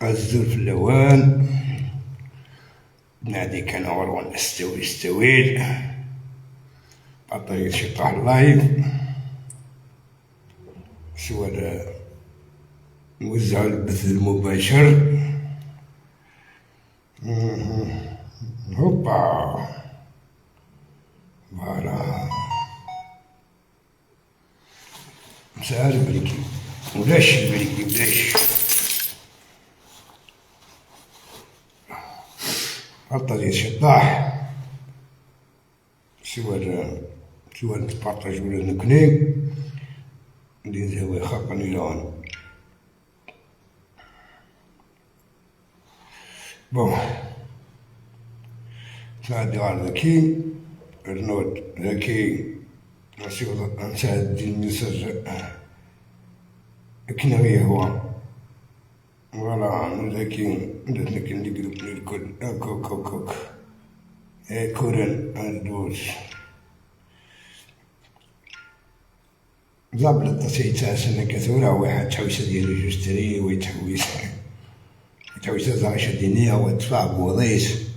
الزول في اللوان نادي كان غروان استويل عطيت شي طاح اللايف سواء نوزعو البث المباشر. هوبا فوالا مساعد بريكي ولاش عطيت شي طاح سواء نتبارطاج ولا نكني ندير زاوية خاقني لون بون نساعد غير ذكي النود ذكي نساعد دير الميساج كنا غير هو فوالا ذكي درت لك ندير لي الكل كوك كورن ندوز زابل التصيد سنة كثورة واحد تحويسة ديالو جوج تري ويتحويسة زغيشة دينية وتفاع بوضيس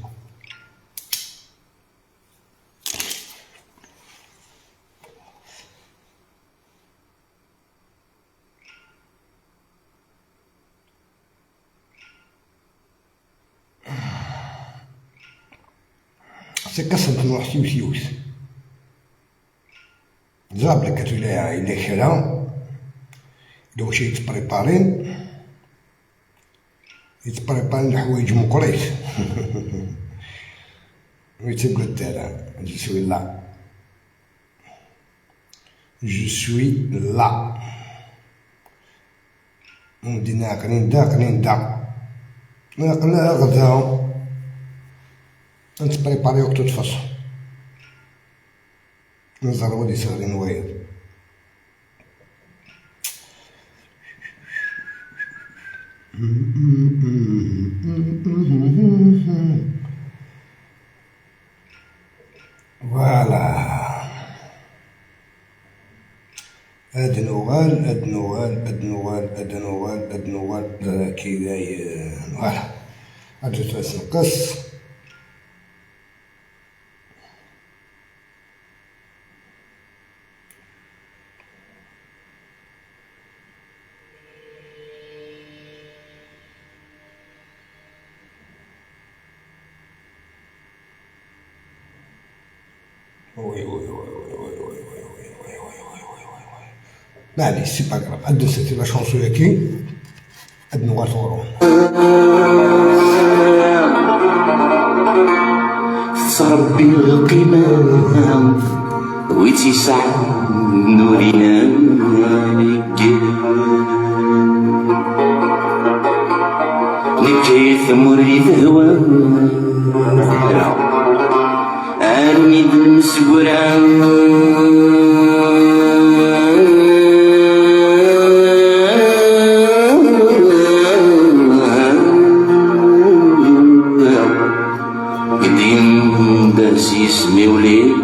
سكسرت نروح سيوس زابل كتولا إلا شرا لو شي يتبريبارين الحوايج مقريت ويتقول الدار جو سوي لا ندينا قنين دا نقلا غدا نتبريباري وقت تفصل نزرو لي صغرين وايد فوالا ادنوال كي فوالا هادو تاس نقص معليش سي با كراف هاد سيتي لا شونسو ياكي هاد نوار ثورون ربي القمة وتسع نورنا نكيف مريد هوا أرميد المسورة اسمي وليس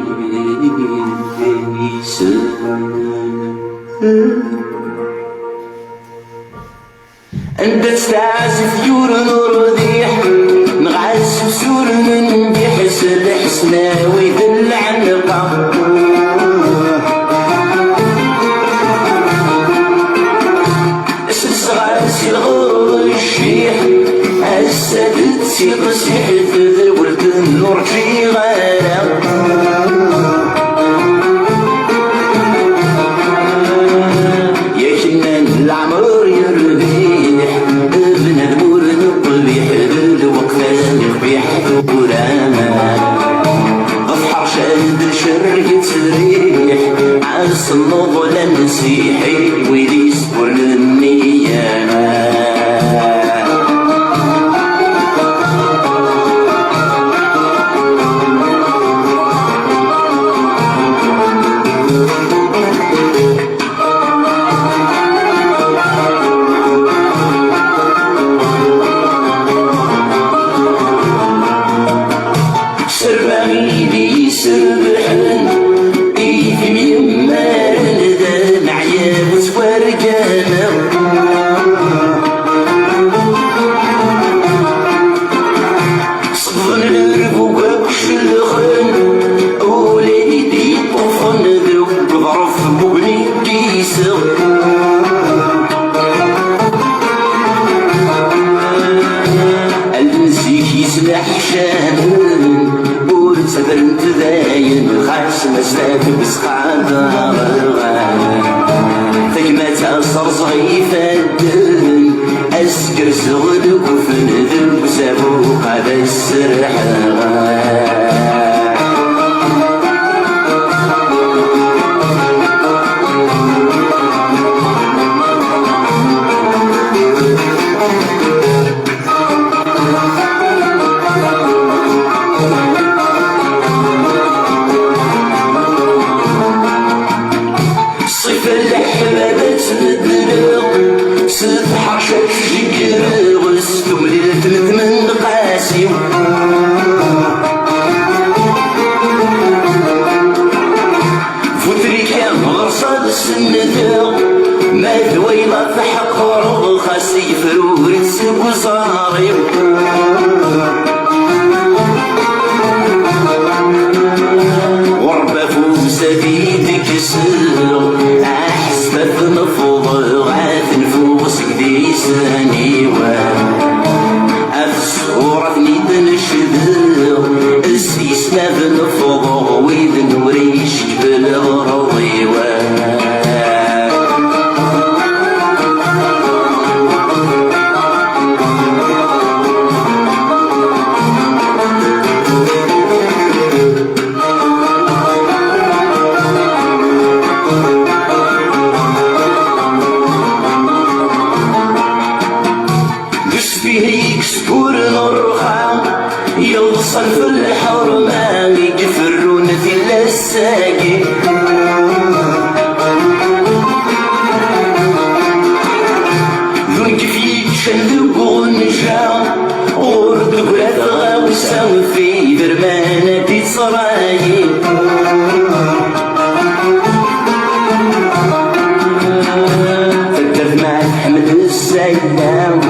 انت تستعزف يور نور ذيح نغعس بسور من بيحسد حسنا ويدل عن القبر الصغار سي الغور الشيح السدد سي قصيح الثذر ولد النور في غانا يا شنان العمر يربيح ابن المور نقبيح بالوقفة يقبيح ورانا افحر شاد شر يتريح عاس النضل المسيحي ويلي يصبر للنية شامل ورتبرنت داين خاص مسلات بسقادة ثقمة صرصغي فدن أسكر زغد وفن ذنب سابوق هذا السرحة ما ذويلة تحق ورغ خاسي فرور تسب صاري غربة فوز بيدك سر أحسبت نفض غاث نفوس قدي سانيوة أفسورة نيد نشدر السيسنا بنفض ويد نوريش قبل رضيوة يوصل في الحرمان يجفرون في الساقي ذون كيف يتشلقوا نجا ورد قلت غاوسا في درمانة تصراي فكرت مع حمد السلام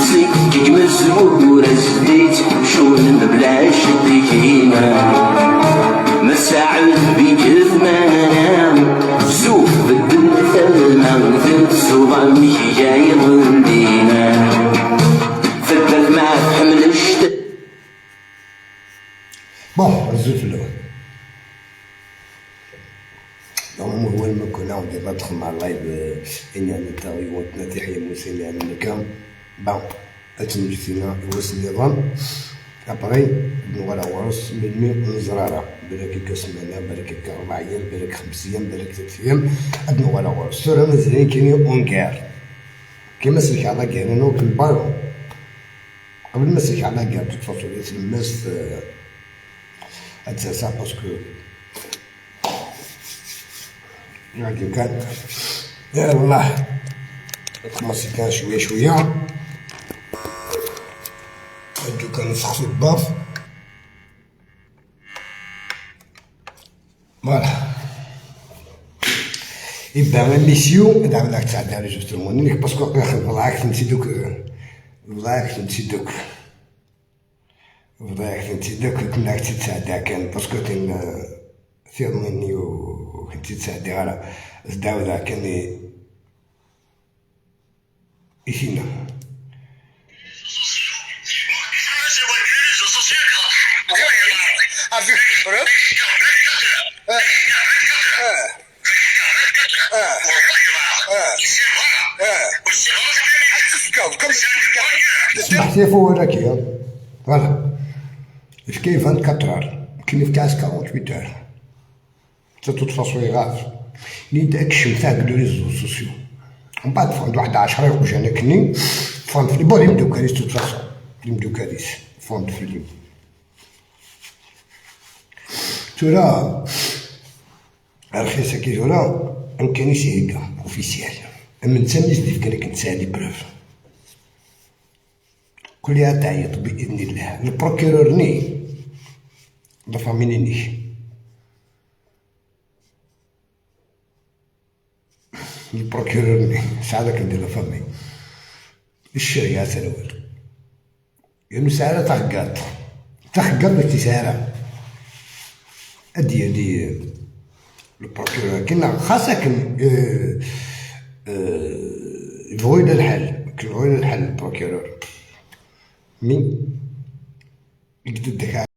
سكك مسرور زديت شون بلاش ديكينا مساعد بيك ثمانام سوف بدل ثلما ذات صوبا مشي جاي ضندينا فكرت مع حمل الشتاء بون الزوج الاول هو المكان عاود ندخل مع اللايف اني انا تاوي تحيه موسى على المكان بون اتمجتنا وسط النظام ابغي نولا ورس من زراره بالك كسمانه بالك 4 ايام بالك 5 ايام بالك 3 ايام نولا ورس سورة مزيان كاين اونكار كيما سلك على كاين نو كنبارو قبل ما سلك على كاع تفاصيل تلمس اتساسا باسكو يعني كان يا والله كوماسي كان شويه هادو كنفحصو الباف فوالا يبدا ميسيو دابا راك تعدى على جوج المونيك باسكو والله فهمتي دوك والله فهمتي دوك والله فهمتي دوك كنا تتعدى كان باسكو كان ثير مني وكنتي تساعدي على داودا كان يشينا سمحتي فوالك يا فوالا اش كاين 24 اور كاين في كاس 48 اور حتى تصويرات اللي داك الشمس تاع لي ريزو سوسيو ومن بعد فهمت واحد 10 يخرج انا كني فهمت في بون يبداو كاريس توت فاسون يبداو كاريس فهمت في اليوم ترى رخيصه كي ترى مكانيش هكا اوفيسيال اما انت ملي تدير كانك نتسالي بروف كلها تعيط باذن الله البروكيرور ني لا فاميني ني البروكيرور ني ساعه كندير لا فامي الشريعه الاول يعني ساعه تحقات باش تسارع ادي البروكيرور كنا خاصك يبغوا الى الحل البروكيرور مي جدد